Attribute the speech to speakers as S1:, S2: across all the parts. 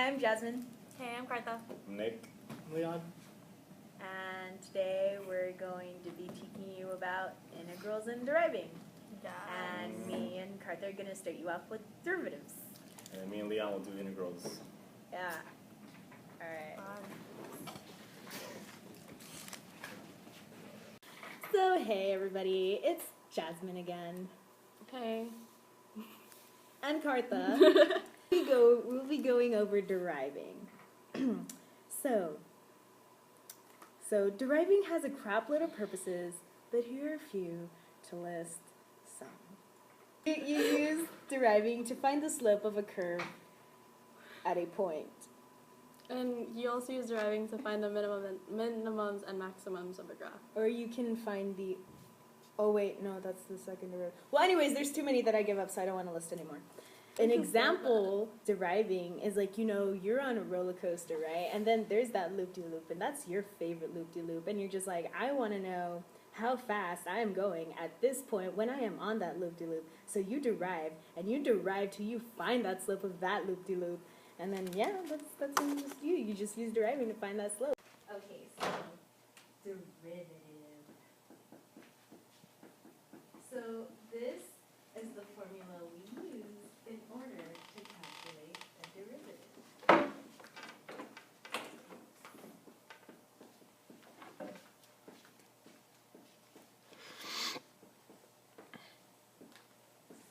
S1: I'm Jasmine.
S2: Hey, I'm Kartha.
S3: Nick.
S4: Leon.
S1: And today we're going to be teaching you about integrals and deriving.
S2: Yeah.
S1: And me and Kartha are going to start you off with derivatives.
S3: And me and Leon will do integrals.
S1: Yeah. Alright. So hey everybody, it's Jasmine again.
S2: Hey.
S1: And Kartha. We'll be going over deriving. So deriving has a crap load of purposes, but here are a few to list some. You use deriving to find the slope of a curve at a point.
S2: And you also use deriving to find the minimums and maximums of a graph.
S1: Or you can find the... Oh wait, no, that's the second derivative. Well, anyways, there's too many that I give up, so I don't want to list anymore. An example deriving is like, you're on a roller coaster, right? And then there's that loop-de-loop, and that's your favorite loop-de-loop. And you're just like, I want to know how fast I am going at this point when I am on that loop-de-loop. So you derive, and you derive till you find that slope of that loop-de-loop. And then, yeah, that's just you. You just use deriving to find that slope. Okay, so derivative. So this is the formula we use in order to calculate a derivative.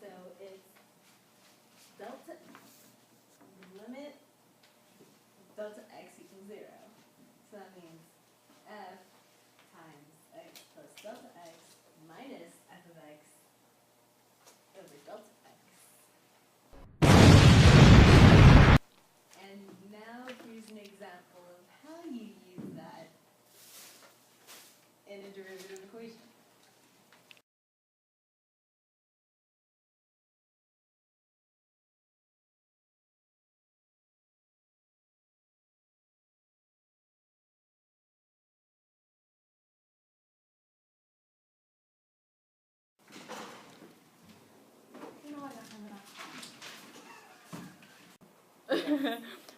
S1: So it's delta limit delta x equals 0. So that means f times x plus delta x minus f of x over delta x. And now here's an example of how you use that in a derivative equation.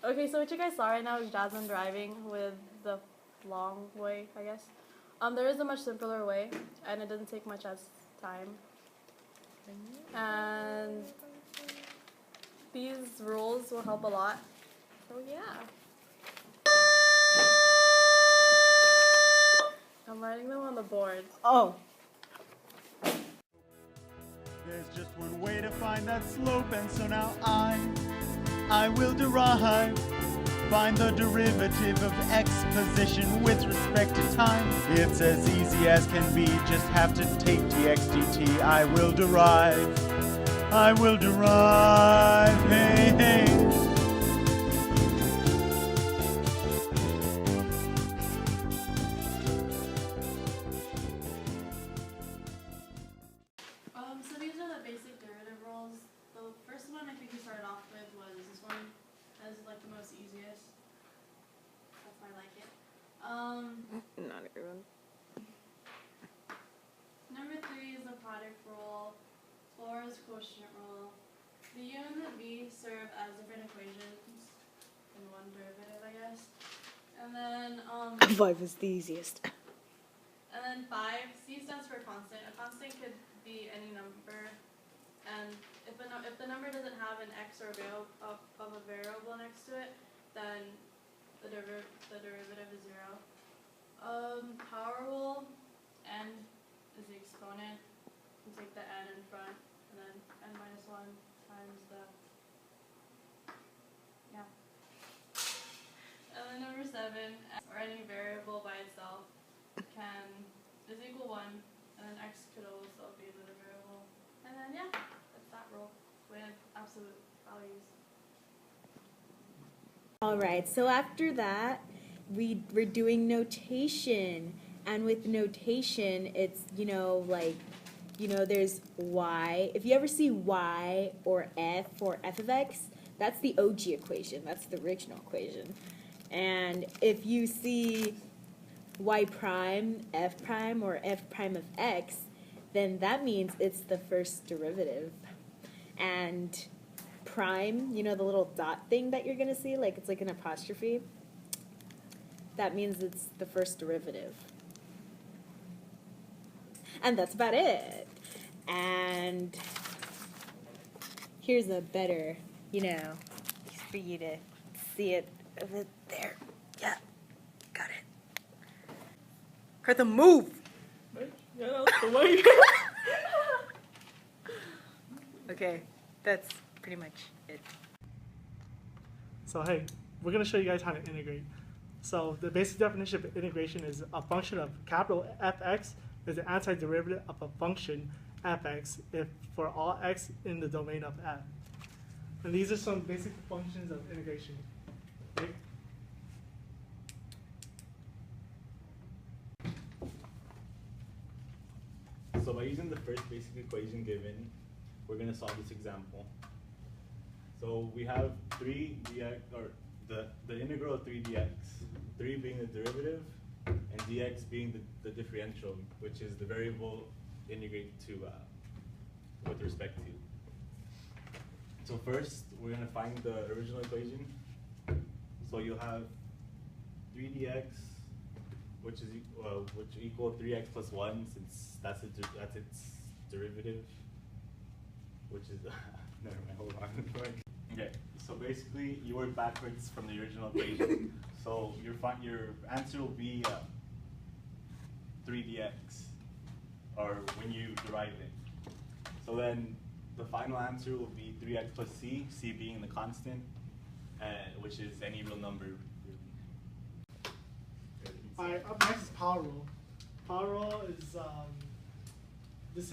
S2: Okay, so what you guys saw right now is Jasmine driving with the long way, I guess. There is a much simpler way, and it doesn't take much as time. And these rules will help a lot. So yeah. I'm writing them on the board.
S1: Oh.
S4: There's just one way to find that slope, and so now I will derive. Find the derivative of x position with respect to time. It's as easy as can be, just have to take dx dt. I will derive. Hey, hey.
S2: So these are the basic derivative rules. The first one I think we started off with was this one. That is like the most easiest. That's why I like it.
S1: Not everyone.
S2: Number 3 is the product rule. 4 is quotient rule. The u and the v serve as different equations in one derivative, I guess. And then
S1: 5 is the easiest.
S2: And then 5, C stands for constant. A constant could be any number, and if the number doesn't have an x or of a variable next to it, then the derivative is 0. Power rule, n is the exponent. You take the n in front, and then n minus 1 times the And then number 7, or any variable by itself is equal 1, and then x could also be the variable. And then that's that rule with absolute values.
S1: Alright, so after that, we're doing notation. And with notation, it's, there's y. If you ever see y or f of x, that's the OG equation. That's the original equation. And if you see y prime, f prime, or f prime of x, then that means it's the first derivative. And prime, you know, the little dot thing that you're going to see, like it's like an apostrophe, that means it's the first derivative. And that's about it. And here's a better, you know, for you to see it over there. Yeah, got it. Cartha, move!
S3: Get out the way.
S1: Okay, that's pretty much it.
S5: So hey, we're going to show you guys how to integrate. So the basic definition of integration is a function of capital Fx is the antiderivative of a function fx if for all x in the domain of f. And these are some basic functions of integration. Okay?
S3: So by using the first basic equation given, we're going to solve this example. So we have 3 dx, or the integral of 3 dx, 3 being the derivative, and dx being the differential, which is the variable integrate to with respect to. So first, we're going to find the original equation. So you'll have 3 dx, which equal 3x plus 1, since that's its derivative, which is never mind. Hold on. Okay. So basically, you work backwards from the original equation. So your answer will be 3 dx, or when you derive it. So then the final answer will be 3x plus c, c being the constant, which is any real number.
S5: Alright, up next is power rule. Power rule is this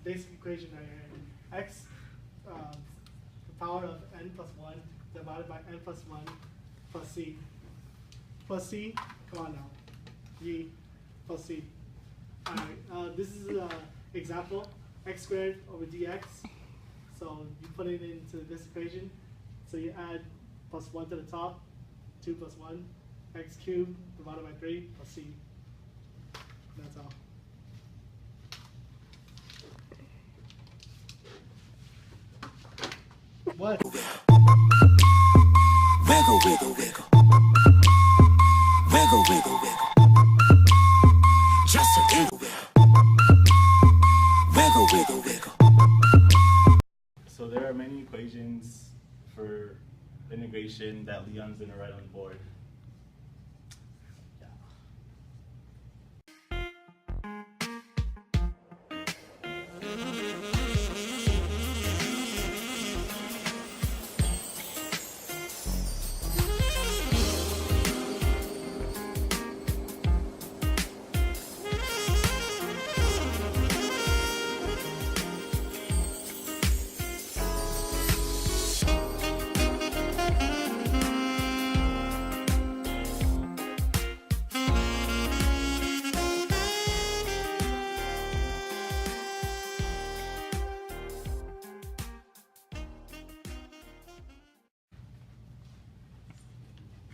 S5: basic equation right here. X, the power of n plus 1 divided by n plus 1 plus c. Plus c, come on now. E plus c. Alright, this is an example. X squared over dx. So you put it into this equation. So you add plus 1 to the top, 2 plus 1. X cubed divided by 3 plus c. That's all. What?
S6: Wiggle, wiggle, wiggle. Wiggle, wiggle, wiggle. Just a little wiggle. Wiggle, wiggle, wiggle.
S3: So there are many equations for integration that Leon's gonna write on the board.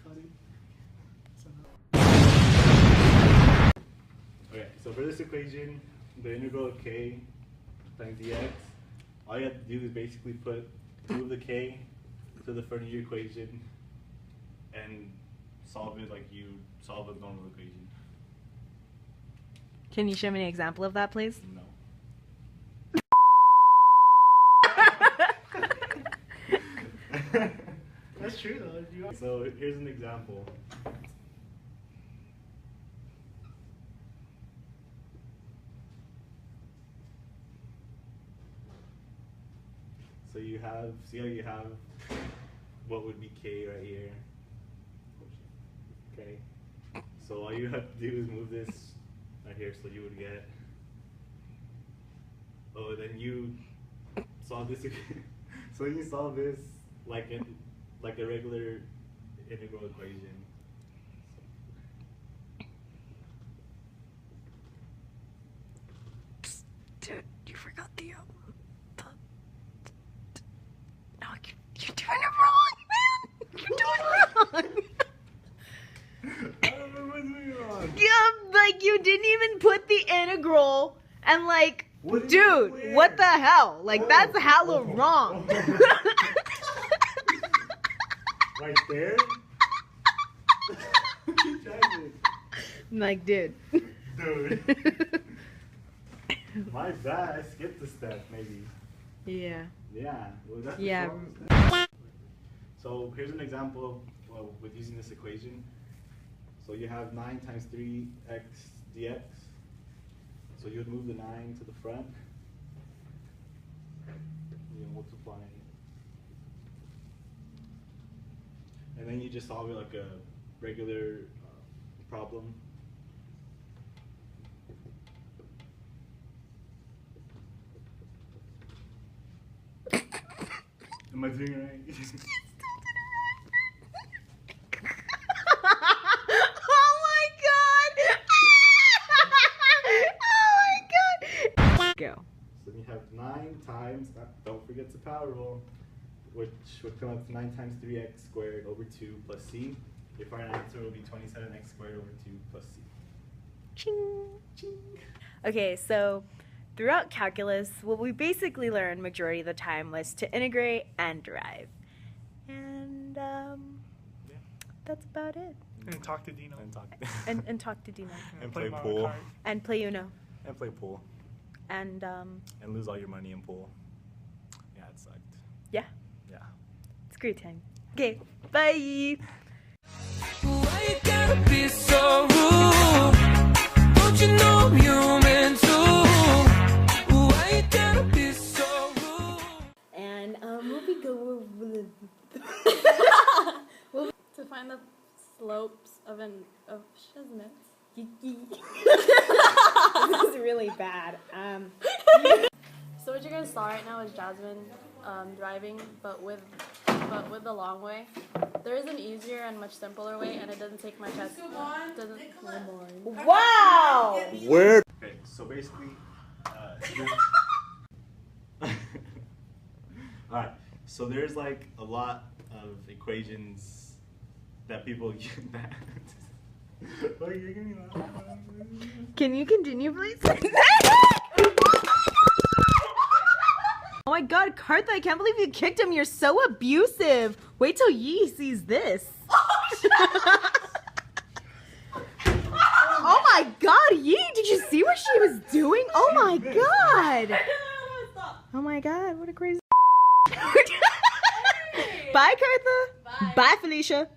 S5: Cutting. So,
S3: Okay, so for this equation, the integral of k times dx, all you have to do is basically move the k to the front of your equation and solve it like you solve a normal equation.
S1: Can you show me an example of that, please?
S3: No.
S5: that's true though.
S3: So here's an example. So you have, see how you have what would be k right here? Okay. So all you have to do is move this right here, so you would get, oh, then you solve this, so you solve this like a regular integral equation.
S1: Dude, you forgot the no, you're doing it wrong, man. You're doing it wrong.
S3: I don't know what's going on.
S1: Yeah, like you didn't even put the integral and like
S3: What did you
S1: Dude,
S3: clear?
S1: what the hell? Like,
S3: Whoa.
S1: that's hella
S3: Whoa.
S1: wrong.
S3: Right there? Tragic.
S1: I'm like, dude.
S3: Dude. My bad, I skipped a step, maybe.
S1: Yeah.
S3: Yeah. Well, that's
S1: Yeah.
S3: wrong. So here's an example with using this equation. So you have 9 times 3x dx. So you would move the 9 to the front. You multiply. And then you just solve it like a regular problem. Am I doing it right?
S1: Oh my god! Oh my god! Go.
S3: So you have 9 times, don't forget to power rule, which would come up to 9 times 3x squared over 2 plus c. Your final answer will be 27x squared over 2 plus c.
S1: Ching, ching. Okay, so throughout calculus, what we basically learned majority of the time was to integrate and derive. And that's about it.
S5: And talk to Dino.
S3: And talk.
S1: And talk to Dino.
S3: And play
S5: Mario
S3: pool.
S5: Kart.
S1: And play Uno.
S3: And play pool.
S1: And
S3: And lose all your money in pool. Yeah, it sucked.
S1: yeah,
S3: Yeah.
S1: it's great time. Okay, bye!
S6: Why you gotta be so rude? Don't you know I'm human too? Why you gotta be so rude?
S1: And we'll be
S2: To find the slopes of Shiznit.
S1: This is really bad.
S2: So what you guys saw right now is Jasmine driving, but with the long way. There is an easier and much simpler way, and it doesn't take much as
S1: Wow!
S3: Where? Okay, so basically, alright, so there's like a lot of equations that people that. Oh, you're gonna laugh.
S1: Can you continue, please? Oh my god, Kartha, I can't believe you kicked him. You're so abusive. Wait till Yi sees this. Oh my god, Yi, did you see what she was doing? Oh my god. Oh my god, what a crazy. Bye, Kartha.
S2: Bye.
S1: Bye, Felicia.